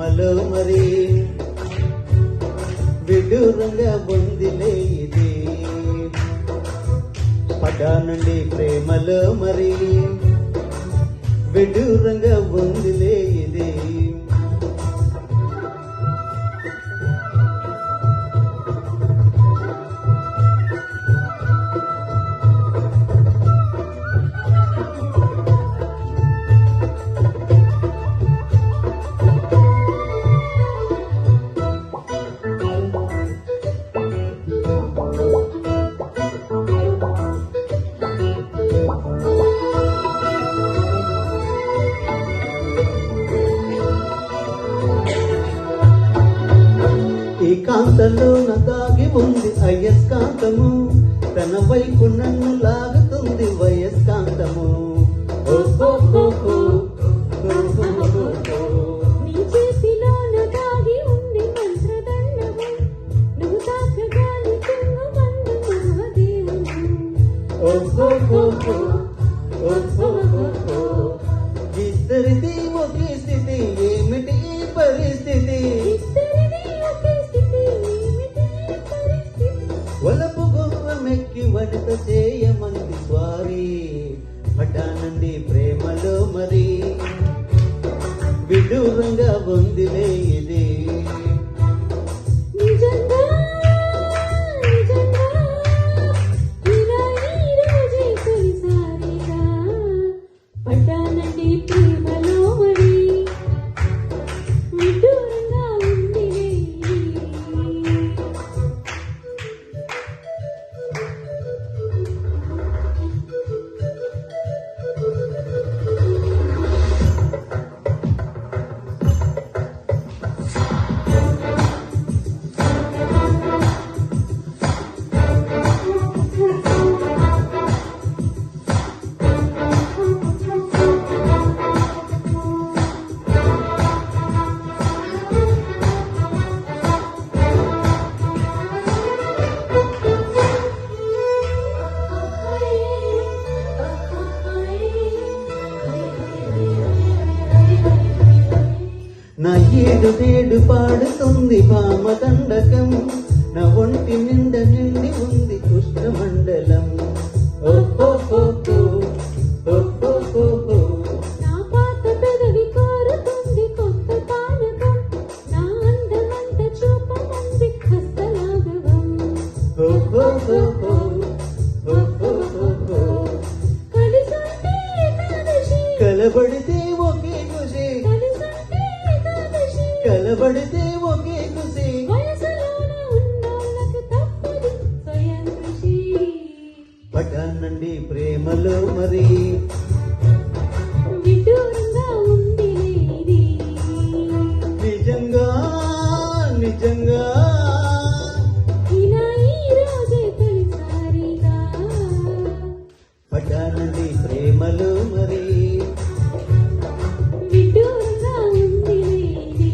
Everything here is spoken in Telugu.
ప్రేమలో మరి విడ్డూరంగా ఉందిలే ఇది పడ్డానండి ప్రేమలో మరి విడ్డూరంగా ఉందిలే ఇది ఈ కాంతలో దాగి ఉంది అయస్కాంతము తన వైపు నన్ను లాగుతుంది వయస్కాంతము నీ చేతిలో దాగి ఉంది మంత్రదండము నువ్వు తాకగాలి తుంగమందు ఇద్దరిది ఒకే స్థితి ఏమిటి ఈ పరిస్థితి వలపు గుర్రమెక్కి వనిత చేయమంది స్వారీ పడ్డానండి ప్రేమలో మరి విడ్డూరంగా ఉందిలే ఇది పడ్డానండి ప్రేమలో మరి విడ్డూరంగా ఉంది నా ఏడు నేడు పాడుతుంది భామదండకం నా ఒంటి నిండ నిండి ఉంది కృష్ణమండలం నా పాత పెదవి కోరుతుంది కొత్త పానకం నా అందమంత చూపమంది హస్తలాఘవం కలిసంటే ఏకాదశి కలబడితే ఒకే ఖుషి కలిసంటే ఏకాదశి కలబడితే ఒకే ఖుషి వయసులోన ఉన్నోళ్ళకి తప్పదు స్వయం కృషి పడ్డానండి ప్రేమలో మరి విడ్డూరంగా ఉంది ఇది నిజంగా నిజంగా ఇలా ఈ రోజే తొలిసారిగా పడ్డానండి ప్రేమలో మరి విడ్డూరంగా ఉంది ఇది